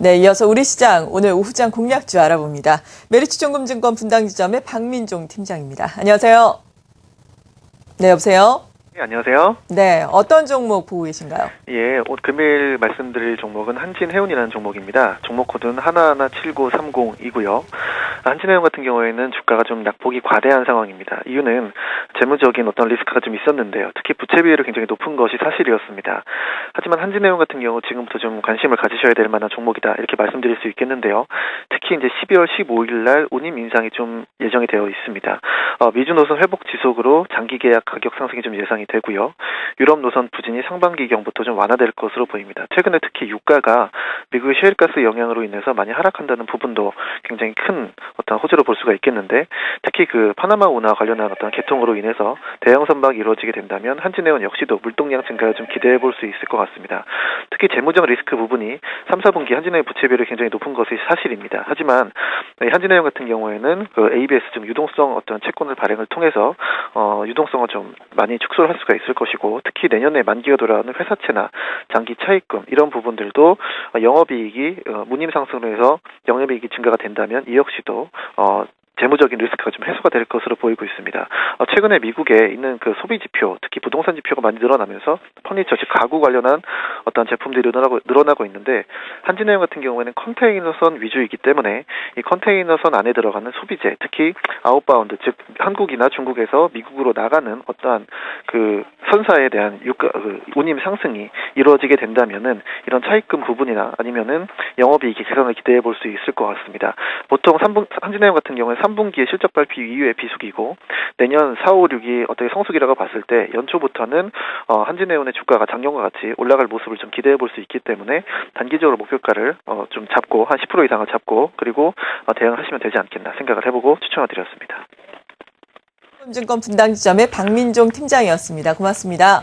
네, 이어서 우리 시장 오늘 오후장 공략주 알아봅니다. 메리츠증권증권 분당지점의 박민종 팀장입니다. 안녕하세요. 네, 여보세요? 네, 안녕하세요. 네, 어떤 종목 보고 계신가요? 예, 금일 말씀드릴 종목은 한진해운이라는 종목입니다. 종목 코드는 117930이고요. 한진해운 같은 경우에는 주가가 좀 낙폭이 과대한 상황입니다. 이유는 재무적인 어떤 리스크가 좀 있었는데요. 특히 부채 비율이 굉장히 높은 것이 사실이었습니다. 하지만 한진해운 같은 경우 지금부터 좀 관심을 가지셔야 될 만한 종목이다, 이렇게 말씀드릴 수 있겠는데요. 특히 이제 12월 15일 날 운임 인상이 좀 예정이 되어 있습니다. 미주 노선 회복 지속으로 장기 계약 가격 상승이 좀 예상이 되고요. 유럽 노선 부진이 상반기경부터 좀 완화될 것으로 보입니다. 최근에 특히 유가가 미국의 셰일가스 영향으로 인해서 많이 하락한다는 부분도 굉장히 큰 어떤 호재로 볼 수가 있겠는데, 특히 그 파나마 운하 관련한 어떤 개통으로 인해서 대형 선박이 이루어지게 된다면 한진해운 역시도 물동량 증가를 좀 기대해 볼 수 있을 것 같습니다. 특히 재무적 리스크 부분이 3, 4분기 한진해운 부채비율이 굉장히 높은 것이 사실입니다. 하지만 한진해운 같은 경우에는 그 ABS 좀 유동성 어떤 채권을 발행을 통해서 유동성을 좀 많이 축소를 할 수가 있을 것이고, 특히 내년에 만기가 돌아오는 회사채나 장기 차입금 이런 부분들도 영업이익이 문임 상승으로 해서 영업이익이 증가가 된다면 이 역시도 재무적인 리스크가 좀 해소가 될 것으로 보이고 있습니다. 최근에 미국에 있는 그 소비 지표, 특히 부동산 지표가 많이 늘어나면서 퍼니처, 즉 가구 관련한 어떤 제품들이 늘어나고 있는데, 한진해운 같은 경우에는 컨테이너선 위주이기 때문에 이 컨테이너선 안에 들어가는 소비재, 특히 아웃바운드, 즉 한국이나 중국에서 미국으로 나가는 어떠한 그 선사에 대한 운임 상승이 이루어지게 된다면은 이런 차입금 부분이나 아니면은 영업이익이 개선을 기대해 볼 수 있을 것 같습니다. 보통 한진해운 같은 경우는 3분기에 실적 발표 이후에 비수기고, 내년 4, 5, 6이 어떻게 성수기라고 봤을 때 연초부터는 한진해운의 주가가 작년과 같이 올라갈 모습을 좀 기대해 볼 수 있기 때문에 단기적으로 목표가를 좀 잡고 한 10% 이상을 잡고 그리고 대응하시면 되지 않겠나 생각을 해보고 추천을 드렸습니다. 증권 분당지점의 박민종 팀장이었습니다. 고맙습니다.